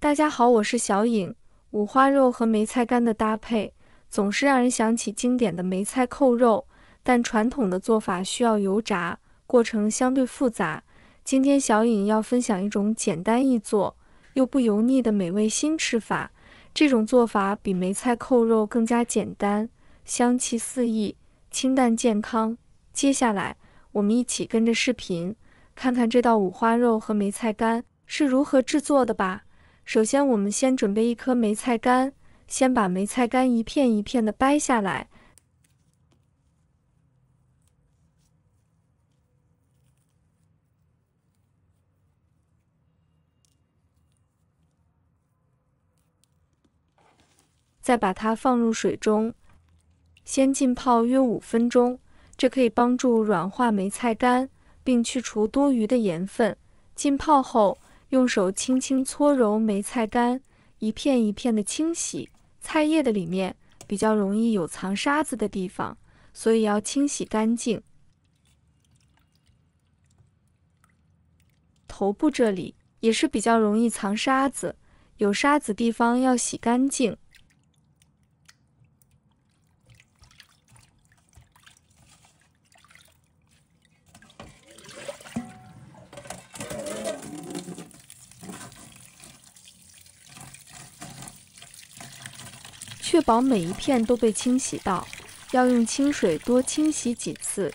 大家好，我是小颖。五花肉和梅菜干的搭配，总是让人想起经典的梅菜扣肉，但传统的做法需要油炸，过程相对复杂。今天小颖要分享一种简单易做又不油腻的美味新吃法。这种做法比梅菜扣肉更加简单，香气四溢，清淡健康。接下来，我们一起跟着视频，看看这道五花肉和梅菜干是如何制作的吧。首先，我们先准备一颗梅菜干，先把梅菜干一片一片的掰下来，再把它放入水中，先浸泡约5分钟，这可以帮助软化梅菜干，并去除多余的盐分。浸泡后，用手轻轻搓揉梅菜干，一片一片的清洗。菜叶的里面比较容易有藏沙子的地方，所以要清洗干净。头部这里也是比较容易藏沙子，有沙子地方要洗干净。确保每一片都被清洗到，要用清水多清洗几次。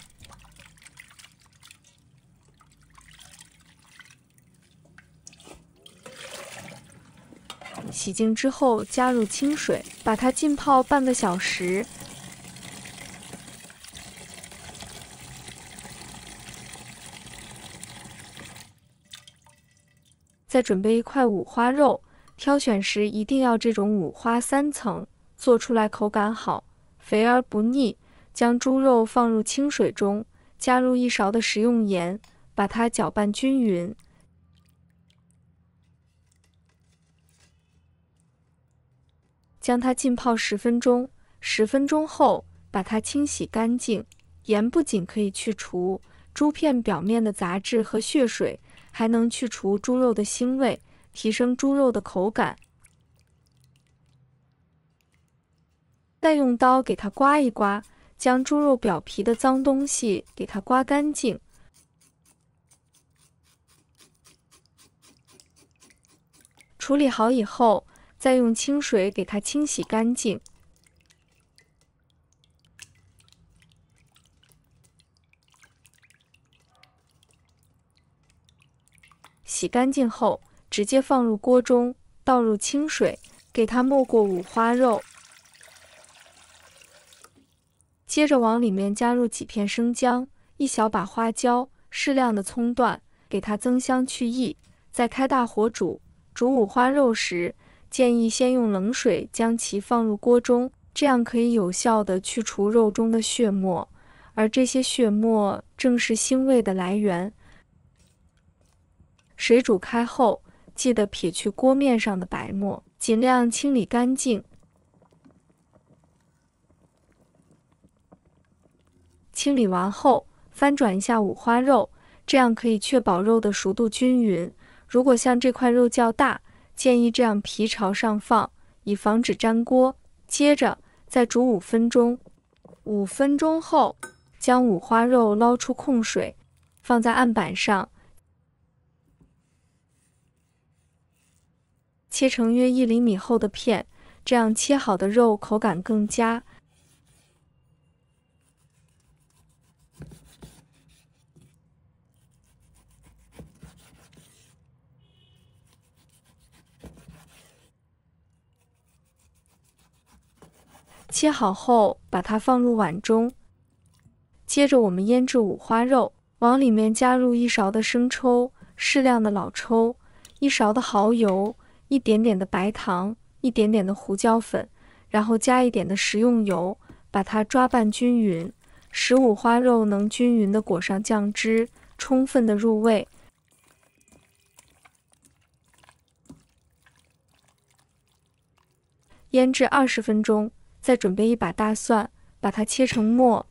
洗净之后，加入清水，把它浸泡半个小时。再准备一块五花肉，挑选时一定要这种五花3层。做出来口感好，肥而不腻。将猪肉放入清水中，加入1勺的食用盐，把它搅拌均匀。将它浸泡10分钟，10分钟后把它清洗干净。盐不仅可以去除猪片表面的杂质和血水，还能去除猪肉的腥味，提升猪肉的口感。再用刀给它刮一刮，将猪肉表皮的脏东西给它刮干净。处理好以后，再用清水给它清洗干净。洗干净后，直接放入锅中，倒入清水，给它没过五花肉。接着往里面加入几片生姜、1小把花椒、适量的葱段，给它增香去腻。再开大火煮。煮五花肉时，建议先用冷水将其放入锅中，这样可以有效地去除肉中的血沫，而这些血沫正是腥味的来源。水煮开后，记得撇去锅面上的白沫，尽量清理干净。清理完后，翻转一下五花肉，这样可以确保肉的熟度均匀。如果像这块肉较大，建议这样皮朝上放，以防止粘锅。接着再煮5分钟。5分钟后，将五花肉捞出控水，放在案板上，切成约1厘米厚的片，这样切好的肉口感更佳。切好后，把它放入碗中。接着我们腌制五花肉，往里面加入1勺的生抽、适量的老抽、1勺的蚝油、一点点的白糖、一点点的胡椒粉，然后加一点的食用油，把它抓拌均匀，使五花肉能均匀地裹上酱汁，充分地入味。腌制20分钟。再准备一把大蒜，把它切成末。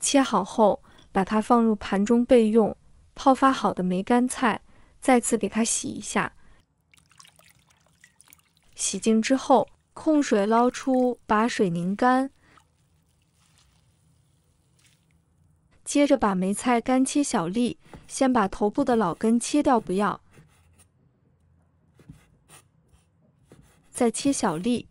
切好后，把它放入盘中备用。泡发好的梅干菜，再次给它洗一下。洗净之后，控水捞出，把水拧干。接着把梅菜干切小粒，先把头部的老根切掉，不要。再切小粒。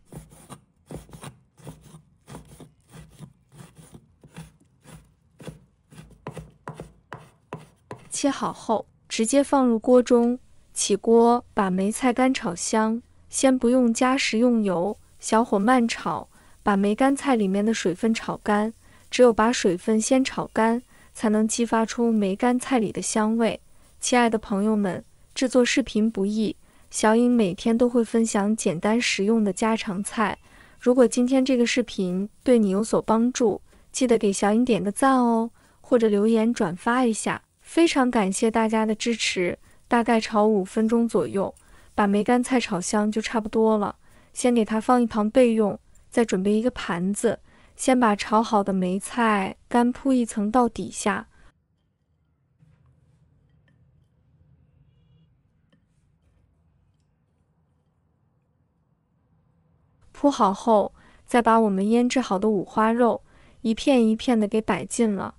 切好后，直接放入锅中，起锅把梅菜干炒香。先不用加食用油，小火慢炒，把梅干菜里面的水分炒干。只有把水分先炒干，才能激发出梅干菜里的香味。亲爱的朋友们，制作视频不易，小颖每天都会分享简单实用的家常菜。如果今天这个视频对你有所帮助，记得给小颖点个赞哦，或者留言转发一下。非常感谢大家的支持，大概炒5分钟左右，把梅干菜炒香就差不多了。先给它放一旁备用，再准备一个盘子，先把炒好的梅菜干铺一层到底下。铺好后，再把我们腌制好的五花肉一片一片的给摆进了。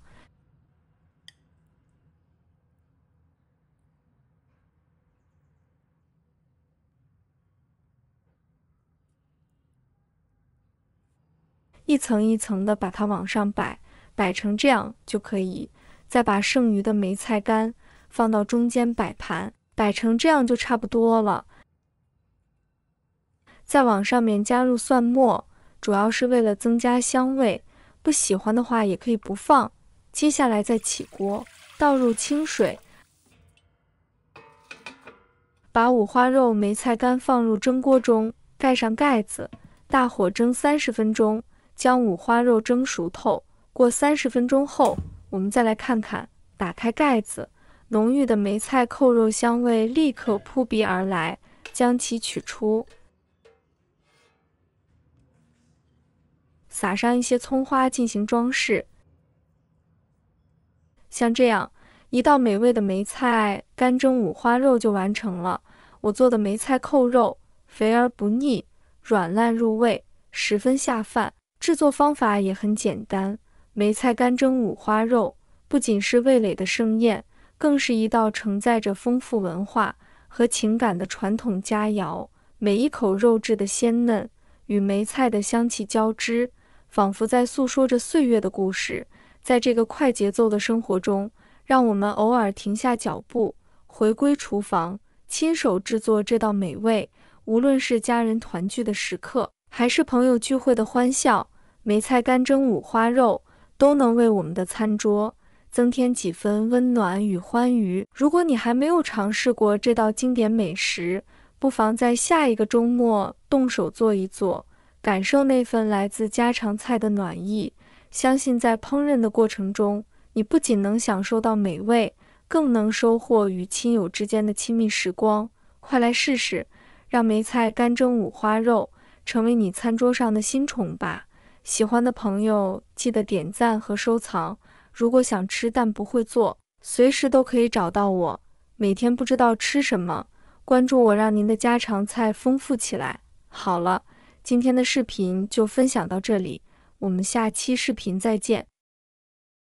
一层一层的把它往上摆，摆成这样就可以。再把剩余的梅菜干放到中间摆盘，摆成这样就差不多了。再往上面加入蒜末，主要是为了增加香味，不喜欢的话也可以不放。接下来再起锅，倒入清水，把五花肉、梅菜干放入蒸锅中，盖上盖子，大火蒸30分钟。将五花肉蒸熟透。过30分钟后，我们再来看看，打开盖子，浓郁的梅菜扣肉香味立刻扑鼻而来。将其取出，撒上一些葱花进行装饰。像这样，一道美味的梅菜干蒸五花肉就完成了。我做的梅菜扣肉，肥而不腻，软烂入味，十分下饭。制作方法也很简单，梅菜干蒸五花肉不仅是味蕾的盛宴，更是一道承载着丰富文化和情感的传统佳肴。每一口肉质的鲜嫩与梅菜的香气交织，仿佛在诉说着岁月的故事。在这个快节奏的生活中，让我们偶尔停下脚步，回归厨房，亲手制作这道美味。无论是家人团聚的时刻，还是朋友聚会的欢笑，梅菜干蒸五花肉都能为我们的餐桌增添几分温暖与欢愉。如果你还没有尝试过这道经典美食，不妨在下一个周末动手做一做，感受那份来自家常菜的暖意。相信在烹饪的过程中，你不仅能享受到美味，更能收获与亲友之间的亲密时光。快来试试，让梅菜干蒸五花肉成为你餐桌上的新宠吧！喜欢的朋友记得点赞和收藏。如果想吃但不会做，随时都可以找到我。每天不知道吃什么，关注我，让您的家常菜丰富起来。好了，今天的视频就分享到这里，我们下期视频再见。